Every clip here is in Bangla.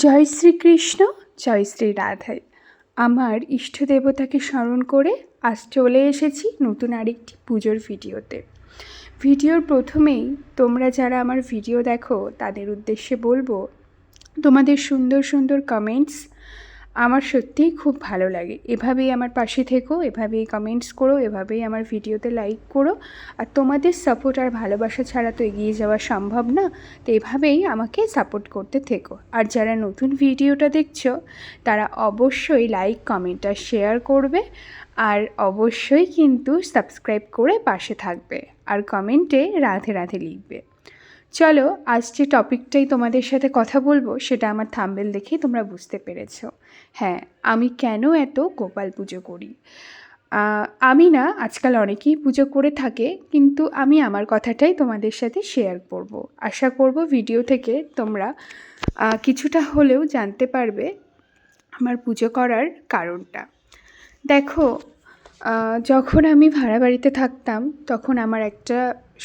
জয় শ্রীকৃষ্ণ, জয় শ্রী রাধাই। আমার ইষ্ট দেবতাকে স্মরণ করে আজ চলে এসেছি নতুন আরেকটি পুজোর ভিডিওতে। ভিডিওর প্রথমেই তোমরা যারা আমার ভিডিও দেখো তাদের উদ্দেশ্যে বলবো, তোমাদের সুন্দর সুন্দর কমেন্টস আমার সত্যিই খুব ভালো লাগে। এভাবেই আমার পাশে থেকো, এভাবেই কমেন্টস করো, এভাবেই আমার ভিডিওতে লাইক করো। আর তোমাদের সাপোর্ট আর ভালোবাসা ছাড়া তো এগিয়ে যাওয়া সম্ভব না, তো এভাবেই আমাকে সাপোর্ট করতে থেকো। আর যারা নতুন ভিডিওটা দেখছো তারা অবশ্যই লাইক, কমেন্ট আর শেয়ার করবে, আর অবশ্যই কিন্তু সাবস্ক্রাইব করে পাশে থাকবে, আর কমেন্টে রাধে রাধে লিখবে। চলো, আজ যে টপিকটাই তোমাদের সাথে কথা বলবো সেটা আমার থাম্বনেল দেখেই তোমরা বুঝতে পেরেছো। হ্যাঁ, আমি কেন এত গোপাল পুজো করি। আমি না, আজকাল অনেকেই পুজো করে থাকে, কিন্তু আমি আমার কথাটাই তোমাদের সাথে শেয়ার করব। আশা করব ভিডিও থেকে তোমরা কিছুটা হলেও জানতে পারবে আমার পুজো করার কারণটা। দেখো, যখন আমি ভাড়া বাড়িতে থাকতাম তখন আমার একটা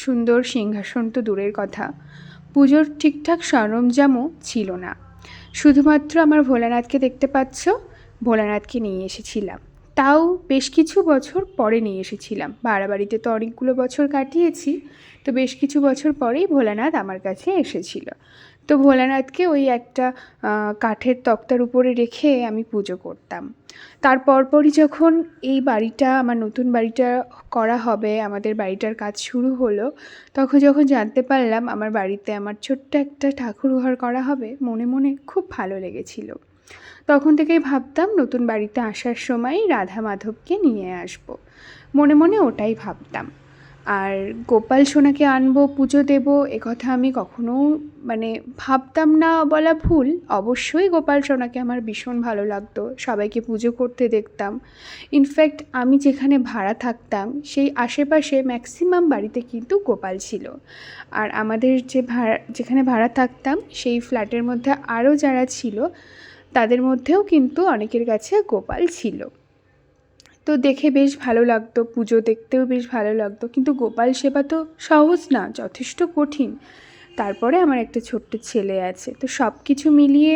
সুন্দর সিংহাসন তো দূরের কথা, পুজোর ঠিকঠাক সরঞ্জামও ছিল না। শুধুমাত্র আমার ভোলানাথকে দেখতে পাচ্ছ, ভোলানাথকে নিয়ে এসেছিলাম, তাও বেশ কিছু বছর পরে নিয়ে এসেছিলাম। ভাড়া বাড়িতে তো অনেকগুলো বছর কাটিয়েছি, তো বেশ কিছু বছর পরেই ভোলানাথ আমার কাছে এসেছিল। তো ভোলানাথকে ওই একটা কাঠের তক্তার উপরে রেখে আমি পুজো করতাম। তার পরপরই যখন এই বাড়িটা, আমার নতুন বাড়িটা করা হবে, আমাদের বাড়িটার কাজ শুরু হলো, তখন যখন জানতে পারলাম আমার বাড়িতে আমার ছোট্ট একটা ঠাকুর ঘর করা হবে, মনে মনে খুব ভালো লেগেছিল। তখন থেকেই ভাবতাম নতুন বাড়িতে আসার সময় রাধা মাধবকে নিয়ে আসব, মনে মনে ওটাই ভাবতাম। আর গোপাল সোনাকে আনবো, পুজো দেবো, একথা আমি কখনো ভাবতাম না বলা ভুল। অবশ্যই গোপাল সোনাকে আমার ভীষণ ভালো লাগতো, সবাইকে পুজো করতে দেখতাম। ইনফ্যাক্ট আমি যেখানে ভাড়া থাকতাম সেই আশেপাশে ম্যাক্সিমাম বাড়িতে কিন্তু গোপাল ছিল। আর আমাদের যেখানে ভাড়া থাকতাম সেই ফ্ল্যাটের মধ্যে আরও যারা ছিল তাদের মধ্যেও কিন্তু অনেকের কাছে গোপাল ছিল। তো দেখে বেশ ভালো লাগতো, পুজো দেখতেও বেশ ভালো লাগতো, কিন্তু গোপাল সেবা তো সহজ না, যথেষ্ট কঠিন। তারপরে আমার একটা ছোট্ট ছেলে আছে, তো সব কিছু মিলিয়ে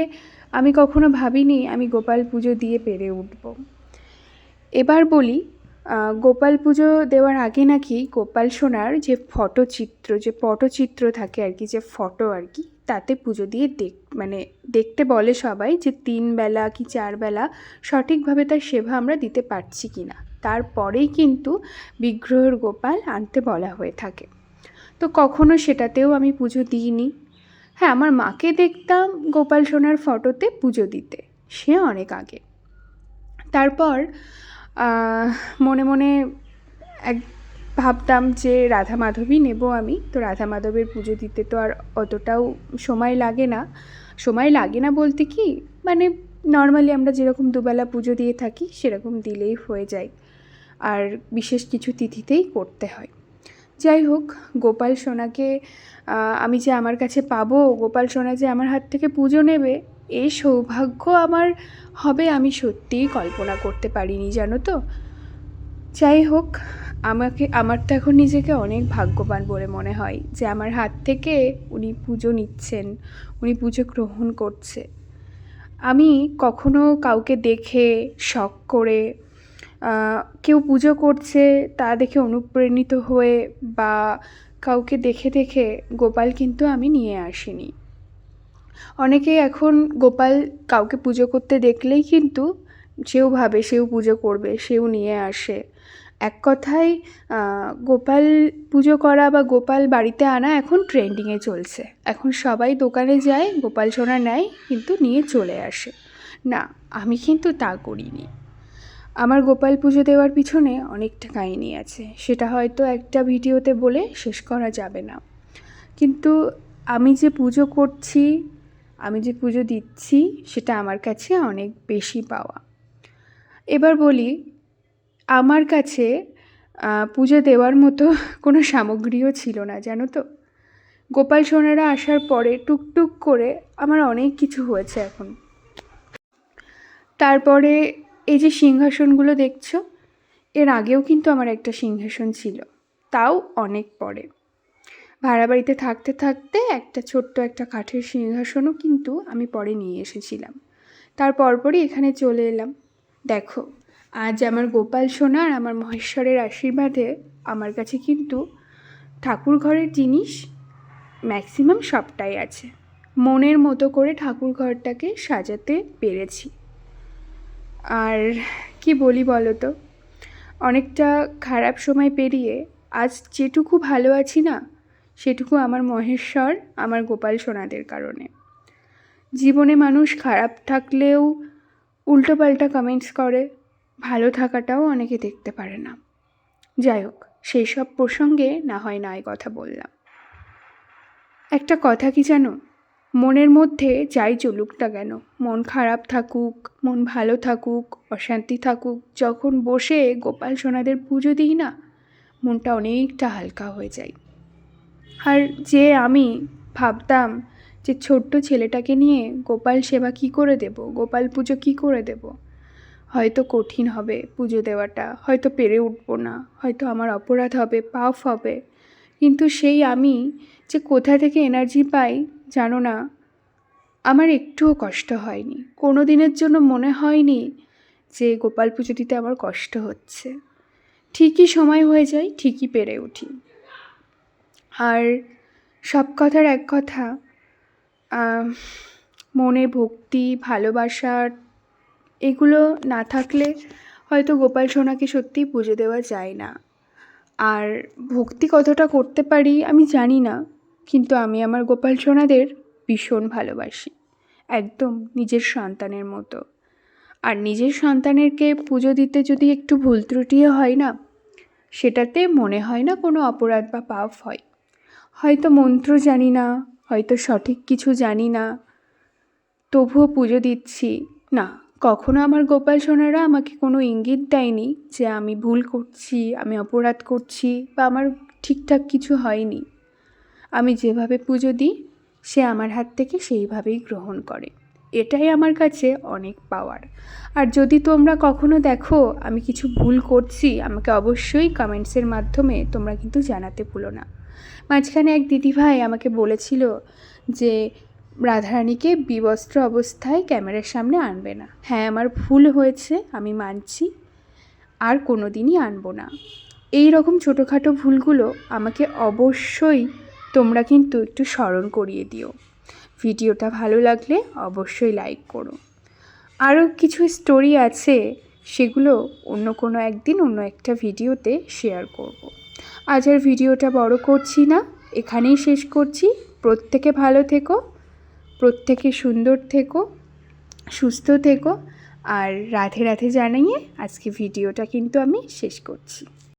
আমি কখনো ভাবিনি আমি গোপাল পুজো দিয়ে পেরে উঠব। এবার বলি, গোপাল পুজো দেওয়ার আগে নাকি গোপাল সোনার যে পটচিত্র থাকে আর কি, যে ফটো আর কি, তাতে পুজো দিয়ে দেখতে বলে সবাই যে 3 বেলা কি 4 বেলা সঠিকভাবে তার সেবা আমরা দিতে পারছি কি না, তারপরেই কিন্তু বিগ্রহের গোপাল আনতে বলা হয়ে থাকে। তো কখনো সেটাতেও আমি পুজো দিইনি। হ্যাঁ, আমার মাকে দেখতাম গোপাল সোনার ফটোতে পুজো দিতে, সে অনেক আগে। তারপর মনে মনে ভাবতাম যে রাধা মাধবই নেব আমি। তো রাধা মাধবের পুজো দিতে তো আর অতটাও সময় লাগে না বলতে কি, নর্মালি আমরা যেরকম দুবেলা পুজো দিয়ে থাকি সেরকম দিলেই হয়ে যায়, আর বিশেষ কিছু তিথিতেই করতে হয়। যাই হোক, গোপাল সোনাকে আমি যে আমার কাছে পাবো, গোপাল সোনা যে আমার হাত থেকে পুজো নেবে, এই সৌভাগ্য আমার হবে আমি সত্যিই কল্পনা করতে পারিনি, জানো তো। যাই হোক, আমার তো এখন নিজেকে অনেক ভাগ্যবান বলে মনে হয় যে আমার হাত থেকে উনি পুজো নিচ্ছেন, উনি পুজো গ্রহণ করছে। আমি কখনো কাউকে দেখে শখ করে কেউ পুজো করছে তা দেখে অনুপ্রাণিত হয়ে বা কাউকে দেখে দেখে গোপাল কিন্তু আমি নিয়ে আসিনি। অনেকে এখন গোপাল কাউকে পুজো করতে দেখলেই কিন্তু সেও ভাবে সেও পুজো করবে, সেও নিয়ে আসে। এক কথায় গোপাল পুজো করা বা গোপাল বাড়িতে আনা এখন ট্রেন্ডিংয়ে চলছে। এখন সবাই দোকানে যায়, গোপাল সোনা নেয়, কিন্তু নিয়ে চলে আসে। না, আমি কিন্তু তা করিনি। আমার গোপাল পুজো দেওয়ার পিছনে অনেকটা কাহিনী আছে, সেটা হয়তো একটা ভিডিওতে বলে শেষ করা যাবে না। কিন্তু আমি যে পুজো করছি, আমি যে পুজো দিচ্ছি, সেটা আমার কাছে অনেক বেশি পাওয়া। এবার বলি, আমার কাছে পুজো দেওয়ার মতো কোনো সামগ্রীও ছিল না, জানো তো। গোপাল সোনারা আসার পরে টুকটুক করে আমার অনেক কিছু হয়েছে এখন। তারপরে এই যে সিংহাসনগুলো দেখছো, এর আগেও কিন্তু আমার একটা সিংহাসন ছিল, তাও অনেক পরে। ভাড়া বাড়িতে থাকতে থাকতে একটা ছোট্ট একটা কাঠের সিংহাসনও কিন্তু আমি পরে নিয়ে এসেছিলাম। তার পরপরই এখানে চলে এলাম। দেখো, আজ আমার গোপাল সোনা আর আমার মহেশ্বরের আশীর্বাদে আমার কাছে কিন্তু ঠাকুর ঘরের জিনিস ম্যাক্সিমাম সবটাই আছে। মনের মতো করে ঠাকুর ঘরটাকে সাজাতে পেরেছি। আর কি বলি বলো তো, অনেকটা খারাপ সময় পেরিয়ে আজ যেটুকু ভালো আছি না, সেটুকু আমার মহেশ্বর, আমার গোপাল সোনাদের কারণে। জীবনে মানুষ খারাপ থাকলেও উল্টোপাল্টা কমেন্টস করে, ভালো থাকাটাও অনেকে দেখতে পারে না। যাই হোক, সেই সব প্রসঙ্গে না হয় নাই কথা বললাম। একটা কথা কি জানো, মনের মধ্যে যাই চলুক না কেন, মন খারাপ থাকুক, মন ভালো থাকুক, অশান্তি থাকুক, যখন বসে গোপাল সোনাদের পুজো দিই না, মনটা অনেকটা হালকা হয়ে যায়। আর যে আমি ভাবতাম যে ছোট্ট ছেলেটাকে নিয়ে গোপাল সেবা কী করে দেব, গোপাল পুজো কী করে দেব, হয়তো কঠিন হবে পুজো দেওয়াটা, হয়তো পেরে উঠবো না, হয়তো আমার অপরাধ হবে, পাপ হবে, কিন্তু সেই আমি যে কোথা থেকে এনার্জি পাই জানো না, আমার একটুও কষ্ট হয়নি। কোনো দিনের জন্য মনে হয়নি যে গোপাল পুজো দিতে আমার কষ্ট হচ্ছে। ঠিকই সময় হয়ে যায়, ঠিকই পেরে উঠি। আর সব কথার এক কথা, মনে ভক্তি, ভালোবাসার এগুলো না থাকলে হয়তো গোপাল সোনাকে সত্যিই পুজো দেওয়া যায় না। আর ভক্তি কতটা করতে পারি আমি জানি না, কিন্তু আমি আমার গোপাল সোনাদের ভীষণ ভালোবাসি, একদম নিজের সন্তানের মতো। আর নিজের সন্তানেরকে পুজো দিতে যদি একটু ভুল ত্রুটিও হয় না, সেটাতে মনে হয় না কোনো অপরাধ বা পাপ হয়। হয়তো মন্ত্র জানি না, হয়তো সঠিক কিছু জানি না, তবুও পুজো দিচ্ছি না। কখনো আমার গোপাল সোনারা আমাকে কোনো ইঙ্গিত দেয়নি যে আমি ভুল করছি, আমি অপরাধ করছি, বা আমার ঠিকঠাক কিছু হয়নি। আমি যেভাবে পুজো দিই সে আমার হাত থেকে সেইভাবেই গ্রহণ করে। এটাই আমার কাছে অনেক পাওয়ার। আর যদি তোমরা কখনো দেখো আমি কিছু ভুল করছি, আমাকে অবশ্যই কমেন্টসের মাধ্যমে তোমরা কিন্তু জানাতে ভুলো না। মাঝখানে এক দিদিভাই আমাকে বলেছিল যে রাধারানীকে বিবস্ত্র অবস্থায় ক্যামেরার সামনে আনবে না। হ্যাঁ, আমার ভুল হয়েছে, আমি মানছি, আর কোনো দিনই আনবো না। এই রকম ছোটোখাটো ভুলগুলো আমাকে অবশ্যই তোমরা কিন্তু একটু স্মরণ করিয়ে দিও। ভিডিওটা ভালো লাগলে অবশ্যই লাইক করো। আরও কিছু স্টোরি আছে, সেগুলো অন্য কোনো একদিন অন্য একটা ভিডিওতে শেয়ার করব। আজ আর ভিডিওটা বড় করছি না, এখানেই শেষ করছি। প্রত্যেকে ভালো থেকো, প্রত্যেকে সুন্দর থেকো, সুস্থ থেকো, আর রাধে রাধে জানিয়ে আজকে ভিডিওটা কিন্তু আমি শেষ করছি।